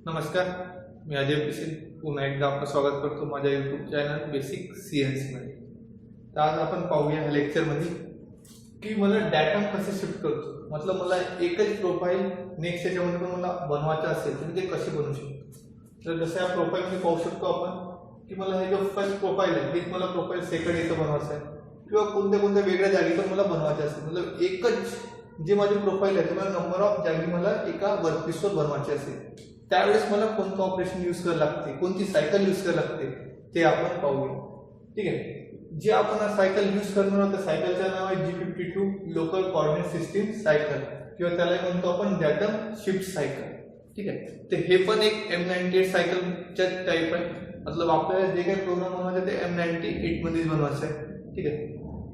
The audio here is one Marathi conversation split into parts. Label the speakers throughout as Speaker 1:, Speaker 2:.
Speaker 1: नमस्कार, मी अजय पिसेल पुन्हा एकदा आपलं स्वागत करतो माझ्या यूट्यूब चॅनल बेसिक सीएनसी मध्ये। तर आज आपण पाहूया ह्या लेक्चरमध्ये की मला डॅटम कसे शिफ्ट करतो, मतलब मला एकच प्रोफाईल नेक्स्ट याच्यामध्ये पण मला बनवायचं असेल तर ते कसे बनवू शकतो। तर जसं या प्रोफाईलमध्ये पाहू शकतो आपण की मला हे जो फर्स्ट प्रोफाईल आहे ते मला प्रोफाईल सेकंड इथं बनवायचं आहे किंवा कोणत्या वेगळ्या जागी पण मला बनवायचं असेल, मतलब एकच जे माझी प्रोफाईल आहे ते मला नंबर ऑफ जागी मला एका वर्कपीसवर बनवायचे असेल त्यावेळेस मला कोणतं ऑपरेशन यूज करावं लागते, कोणती सायकल यूज करावं लागते ते आपण पाहूया। ठीक आहे, जे आपण सायकल यूज करणार आहोत त्या सायकलचं नाव आहे G52 local coordinate system cycle किंवा त्याला म्हणतो आपण डॅटम शिफ्ट सायकल। ठीक आहे, तर हे पण एक M98 सायकलच्या टाइप आहे, मतलब आपल्याला जे काही प्रोग्राम बनवायचे ते M98 मध्येच बनवायचे आहे। ठीक आहे,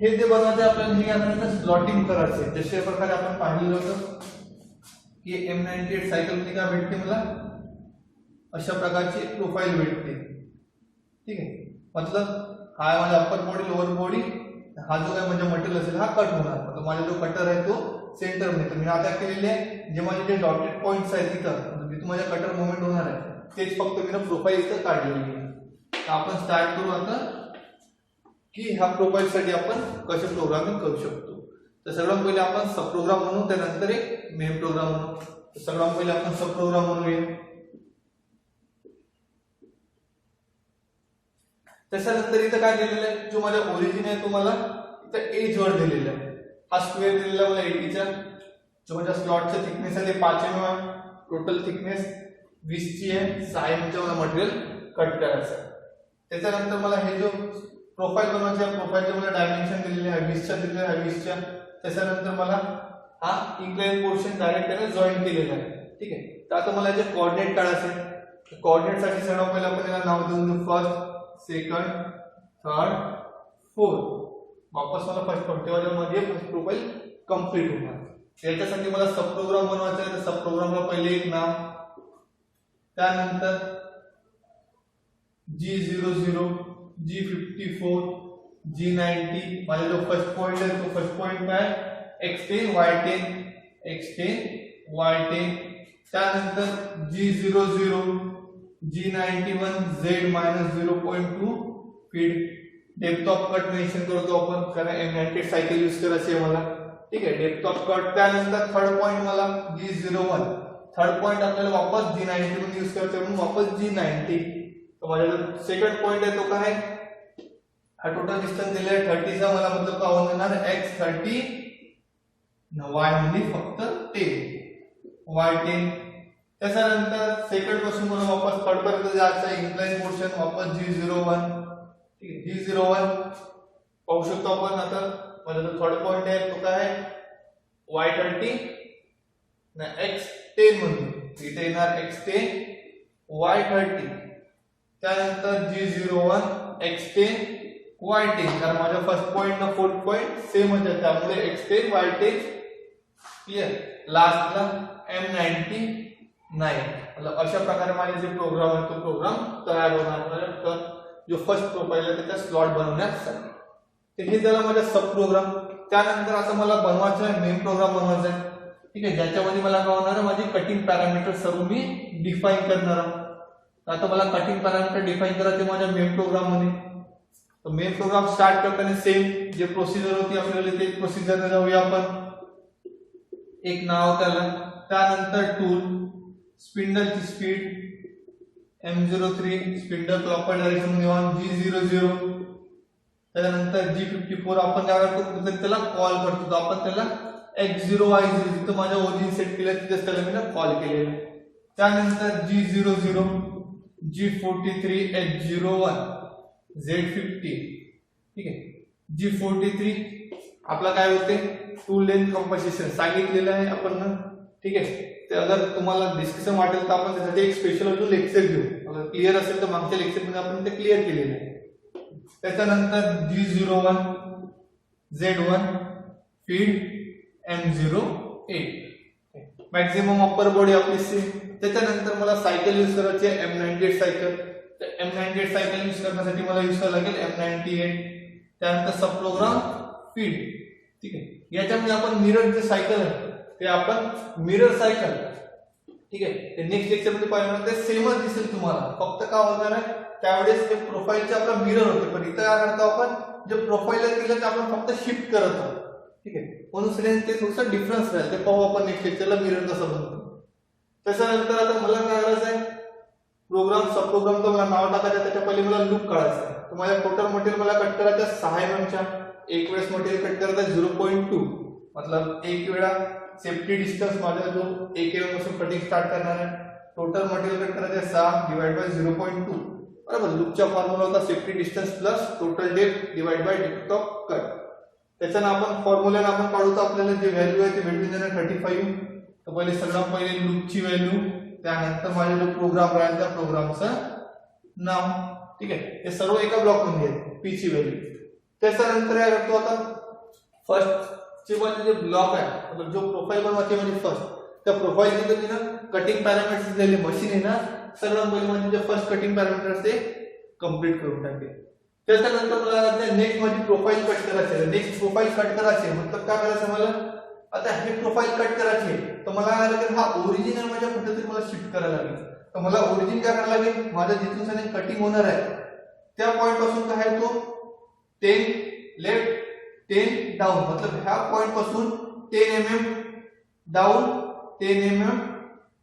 Speaker 1: हे जे बनवायचे आपल्याला हे करायचं स्लॉटिंग करायचे, जशा प्रकारे आपण पाहिलेलं होतं की M98 सायकल मध्ये काय भेटते मला अशा प्रकारची प्रोफाईल भेटते। ठीक आहे, मतलब हा माझा अप्पर बॉडी लोअर बॉडी, हा जो काय म्हणजे मटेरियल असेल हा कट होणार, मतलब माझा जो कटर आहे तो सेंटर मध्ये, तर मी आता केलेले आहे जे माझे जे डॉटेड पॉइंट्स आहेत तिथं जिथून माझा कटर मूवमेंट होणार आहे तेच फक्त मी प्रोफाईल इथं काढलेली आहे। तर आपण स्टार्ट करू आता की ह्या प्रोफाईल साठी आपण कसे प्रोग्रामिंग करू शकतो। तर सगळ्यात पहिले आपण सब प्रोग्राम बनवू, त्यानंतर एक मेन प्रोग्राम बनवू। तर सगळ्यात पहिले आपण सब प्रोग्राम बनवूया। त्याच्यानंतर इथं काय दिलेलं आहे, जो माझा ओरिजिन आहे तो मला इथं एज वर दिलेला आहे, हा स्क्वेअर दिलेला मला 80 चा, जो माझ्या स्लॉटचा थिकनेस आहे ते 5 mm आहे, टोटल थिकनेस 20 ची आहे, 6 mm चा मला मटेरियल कट करायचं आहे। त्याच्यानंतर मला हे जो प्रोफाईल बनवायचा आहे, प्रोफाईलचे मला डायमेन्शन दिलेले आहे 20 च्या दिलेले आहे 20 च्या। त्याच्यानंतर मला हा इन्क्लाइन पोर्शन डायरेक्ट त्याने जॉईन केलेला आहे। ठीक आहे, तर आता मला याचे कोऑर्डिनेट काढायचे आहे। कोऑर्डिनेट साठी सर्वात पहिले आपण याला नाव देऊन देऊ फर्स्ट, सेकंड, थर्ड, फोर्थ। वापस मला फर्स्ट मध्ये फर्स्ट प्रोफाईल कंप्लीट होणार। याच्यासाठी मला सब प्रोग्राम बनवायचा आहे, तर सब प्रोग्रामला पहिले एक नाव, त्यानंतर G00, G54, G90, माझा जो फर्स्ट पॉइंट आहे तो फर्स्ट पॉइंट काय X10 Y10 X10 Y10, त्यानंतर G00 G91 Z-0.2 feet. Depth of cut mention करतो आपण कारण M98 सायकल यूज करायची आहे मला। ठीक आहे, डेप्थ ऑफ कट। त्यानंतर थर्ड पॉइंट मला G01, थर्ड पॉइंट आपल्याला वापस G90 मध्ये यूज करायचं म्हणून वापस G90। तर माझा जो सेकंड पॉइंट आहे तो काय आहे, हा टोटल डिस्टन्स दिला आहे 30 चा, मला मतलब काय होणार X30 Y मध्ये फक्त 10 Y10। त्याच्यानंतर सेकंड पासून मला वापस थर्ड पर्यंत जायचं आहे, इन्क्लाइन पोर्शन वापस G01। ठीक आहे, G01 पाहू शकतो आपण। आता माझा जो थर्ड पॉइंट आहे तो काय आहे Y30 ना X10 मध्ये, इथे येणार X10 Y30, त्यानंतर G01 X10 Y10, कारण माझा फर्स्ट पॉइंट ना फोर्थ पॉइंट सेम आहे त्यामुळे X10 Y10 क्लियर। लास्टला M99, मतलब अशा प्रकारे माझे जे प्रोग्राम आहे तो प्रोग्राम तयार होणार आहे जो फर्स्ट प्रोफाईल आहे त्याचा स्लॉट बनवण्यासाठी। तर हे झालं माझा सब प्रोग्राम। त्यानंतर आता मला बनवायचं आहे मेन प्रोग्राम बनवायचा आहे। ठीक आहे, ज्याच्यामध्ये मला काय होणार आहे माझी कटिंग पॅरामीटर सर्व मी डिफाइन करणार आहे। आता मला कटिंग पॅरामीटर डिफाइन करायचे माझ्या मेन प्रोग्राम मध्ये। तर मेन प्रोग्राम स्टार्ट करताना सेम जे प्रोसिजर होती आपल्याला ते प्रोसिजरने जाऊया आपण। एक नाव त्याला, त्यानंतर टूल, स्पिंडलची speed M03, spindle clockwise direction घेऊन G00, त्यानंतर G54 आपण काय करतो त्याला कॉल करतो, तर आपण त्याला X0Y0 जिथं माझ्या ओरिजिन सेट केलं तिथेच त्याला मी कॉल केलेलं। त्यानंतर G00, G43 H01 Z50। ठीक आहे, G43 आपला काय होते टूल लेंथ कंपोजिशन सांगितलेलं आहे आपण। ठीक आहे, ते अगर तुम्हाला डिस्कशन वाटेल तर आपण त्यासाठी एक स्पेशल अजून लेक्चर घेऊ, अगर क्लिअर असेल तर मागच्या लेक्चर मध्ये आपण ते क्लिअर केलेलं आहे। त्याच्यानंतर G01 Z1 feed M08, maximum upper body आपली सेम। त्याच्यानंतर मला सायकल यूज करायची आहे M98 सायकल, तर M98 सायकल यूज करण्यासाठी मला यूज करावं लागेल M98। त्यानंतर सब प्रोग्राम फीड। ठीक आहे, याच्यामध्ये आपण मिरर जे सायकल आहे ते आपण मिरर सायकल ठीक आहे. ते नेक्स्ट लेक्चर मध्ये पाहिलं ते सेमच दिसेल तुम्हाला, फक्त काय होणार आहे त्यावेळेस ते प्रोफाईलचे आपला मिरर होते, पण इथं काय करतो आपण जे प्रोफाईलला दिलं ते आपण फक्त शिफ्ट करत आहोत. ठीक आहे, म्हणून सगळ्यांचे ते थोडंसं डिफरन्स राहील, ते पाहू आपण नेक्स्ट लेक्चरला मिरर कसं बनतो. त्याच्यानंतर आता मला काय करायचं आहे प्रोग्राम सब प्रोग्राम तर मला नाव टाकायचं, त्याच्या पहिले मला लूप काढायचं आहे. तर माझ्या टोटल मटेरियल मला कट करायचं 6 mm च्या, एक वेळेस मटेरियल कट करायचं 0.2, मतलब एक वेळा सेफ्टी डिस्टन्स माझा जो 1 mm पासून कटिंग स्टार्ट करणार आहे, टोटल मटेरियल कट करायचं 6 डिवाइड बाय 0.2. बरोबर, लूपचा फॉर्म्युला होता safety distance plus total depth divide by depth of cut. त्याच्यानं आपण फॉर्म्युल्यानं आपण काढू, तर आपल्याला जे व्हॅल्यू आहे ते भेटून जाणार 35. तर पहिले सगळ्यात पहिले लूपची व्हॅल्यू, त्यानंतर माझा जो प्रोग्राम राहील त्या प्रोग्रामचं नाव. ठीक आहे, हे सर्व एका ब्लॉक मध्ये आहे पी ची व्हॅल्यू. त्याच्यानंतर काय करतो आता फर्स्ट चे वाले जे ब्लॉक आहे, मतलब जो प्रोफाइल बनवायचे म्हणजे फर्स्ट त्या प्रोफाइल मध्ये ना कटिंग पॅरामीटर्स दिलेले मशीन आहे ना, सगळं पहिले म्हणजे जे फर्स्ट कटिंग पॅरामीटर्स ते कंप्लीट करून टाकले. त्याच्यानंतर मला नेक्स्ट माझी प्रोफाइल कट करायची आहे. नेक्स्ट प्रोफाइल कट करायची आहे मतलब काय करायचं मला, आता हे प्रोफाइल कट करायची आहे तर मला काय लागेल हा ओरिजिनल माझ्या कुठेतरी मला शिफ्ट करायला लागेल. तर मला ओरिजिन काय करायला लागेल, माझ्या जिथून सगळे कटिंग होणार आहे त्या पॉइंट पासून काय आहे तो 10 लेफ्ट 10 डाउन, मतलब ह्या पॉइंट पासून 10 mm डाउन 10 mm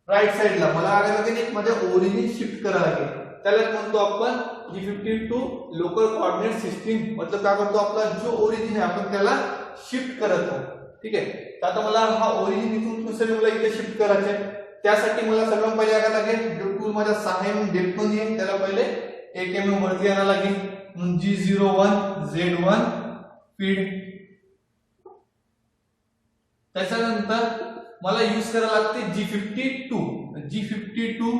Speaker 1: राइट साइडला मला काय लागेल एक माझ्या ओरिजिन शिफ्ट करायला लागेल. त्याला म्हणतो आपण G52 लोकल कोऑर्डिनेट सिस्टीम, मतलब काय करतो आपला जो ओरिजिन आहे आपण त्याला शिफ्ट करत आहोत. ठीक आहे, तर आता मला हा ओरिजिन इथून दुसऱ्या मला इथे शिफ्ट करायचा आहे. त्यासाठी मला सगळं पहिले काय लागेल, जो टूल माझ्या 6 mm डेप्थ मध्ये आहे त्याला पहिले 1 mm वरती आणायला लागेल. म्हणून G01 Z1 फीड. त्याच्यानंतर मला यूज करायला लागते G52. G52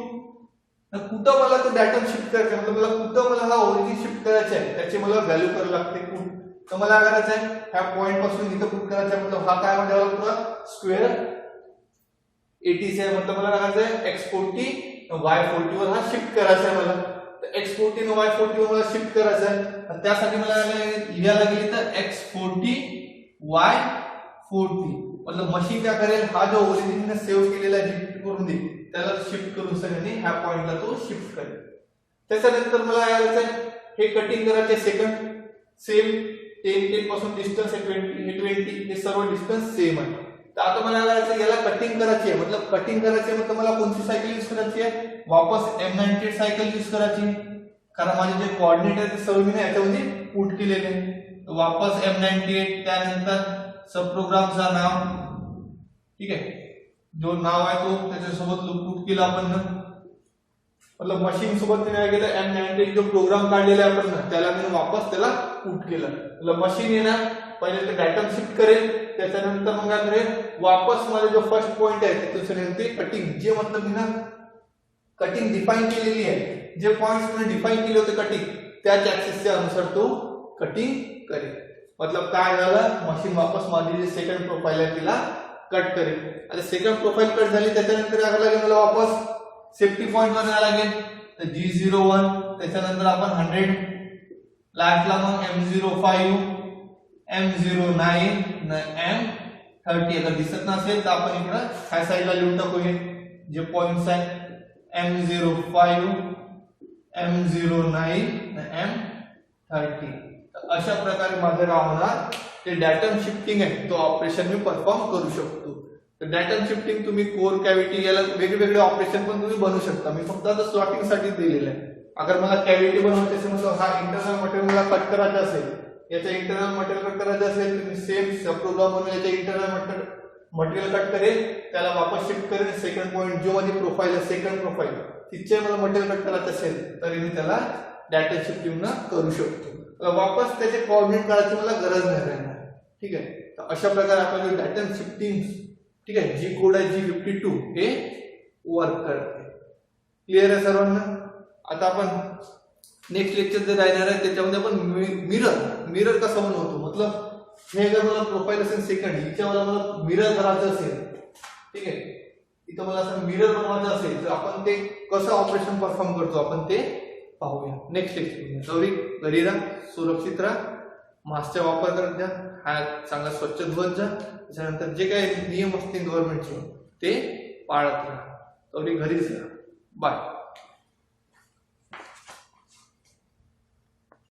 Speaker 1: कुठं मला तो डाटम शिफ्ट करायचा आहे, मतलब मला कुठं मला हा ओरिजिन शिफ्ट करायचा आहे त्याची मला व्हॅल्यू करायला लागते कुठ. तर मला काय करायचं आहे ह्या पॉइंट पासून इथं कुठ करायचं आहे, मतलब हा काय म्हणजे पुरा स्क्वेअर 80 से, मतलब मला काय करायचं आहे X40 Y40 वर हा शिफ्ट करायचा आहे मला. तर X40 आणि Y40 वर मला शिफ्ट करायचं आहे. त्यासाठी मला लिहायला लागेल तर X40 Y40, मतलब मशीन काय करेल हा जो ओरिजिन सेव्ह केलेला आहे करून दे त्याला शिफ्ट करून सगळ्यांनी ह्या पॉइंटला तो शिफ्ट करेल. त्याच्यानंतर मला काय करायचं आहे हे कटिंग करायचे सेकंड सेम 10 पासून डिस्टन्स आहे 20 हे सर्व डिस्टन्स सेम आहे. तर आता मला काय करायचं याला कटिंग करायची आहे, मतलब कटिंग करायची आहे मतलब मला कोणती सायकल यूज करायची आहे, वापस M98 सायकल यूज करायची, कारण माझे जे कोऑर्डिनेट आहे ते सर्व मी याच्यामध्ये पुट केलेले आहे. वापस M98, त्यानंतर सब प्रोग्रामचा नाव, ठीक आहे, जो नाव आहे तो त्याच्यासोबत पुट केला आपण ना, मतलब मशीन सोबत मी काय केलं M98 जो प्रोग्राम काढलेला आहे आपण त्याला मी वापस त्याला पुट केलं. मतलब मशीन येणार पहिले ते डाटम शिफ्ट करेल, त्याच्यानंतर मग काय करेल वापस माझा जो फर्स्ट पॉइंट आहे तिथून सगळे ते कटिंग जे मतलब मी ना कटिंग डिफाइन केलेली आहे, जे पॉइंट्स मी डिफाइन केले होते कटिंग त्याच ऍक्सिसच्या अनुसार तो कटिंग करेल. मतलब काय झालं मशीन वापस माझी जी सेकंड प्रोफाइल आहे तिला कट करेल. आता सेकंड प्रोफाइल कट झाली त्याच्यानंतर काय लागेल मला वापस सेफ्टी पॉइंट वर जायला लागेल. तर G01 त्याच्यानंतर आपण 100 लास्टला मग M05 M09 M30. अगर दिसत नसेल तर आपण इकडे ह्या साइडला लिहून टाकूया जे पॉइंट्स आहेत M05 M09 M30. अशा प्रकारे माझं काय होणार ते डाटम शिफ्टिंग आहे तो ऑपरेशन मी परफॉर्म करू शकतो. तर डाटम शिफ्टिंग तुम्ही कोर कॅव्हिटी याला वेगवेगळे ऑपरेशन पण तुम्ही बनवू शकता. मी फक्त आता स्लॉटिंग साठी दिलेलं आहे. अगर मला कॅव्हिटी बनवायची असेल मतलब हा इंटरनल मटेरियल मला कट करायचा असेल, याचा इंटरनल मटेरियल कट करायचं असेल तर मी सेम सब प्रोग्राम बनवून याचा इंटरनल मटेरियल कट करेल, त्याला वापस शिफ्ट करेल. सेकंड पॉइंट जो माझी प्रोफाइल आहे सेकंड प्रोफाइल तिचे मला मटेरियल कट करायचं असेल तरी मी त्याला डाटा शिफ्टिंग करू शकतो. वापस त्याचे कोऑर्डिनेट करायची मला गरज नाही राहणार. ठीक आहे, तर अशा प्रकारे आपण डाटा शिफ्टिंग ठीक आहे जी कोड आहे G52 हे वर्क करते. क्लिअर आहे सर्वांना. आता आपण नेक्स्ट लेक्चर जे राहणार आहे त्याच्यामध्ये आपण मिरर कसा बनवतो, मतलब हे जर मला प्रोफाइल असेल सेकंड हिच्यावर मला मिरर करायचं असेल, ठीक आहे, इथं मला असं मिरर बनवायचं असेल तर आपण ते कसं ऑपरेशन परफॉर्म करतो आपण ते पाहूया नेक्स्ट लेक्चर. घरी राहा, सुरक्षित राहा, मास्कचा वापर करत जा, हात चांगला स्वच्छ धुवत जा. त्याच्यानंतर जे काही नियम असतील गव्हर्नमेंटचे ते पाळत राहा. तोपर्यंत घरीच जा. बाय.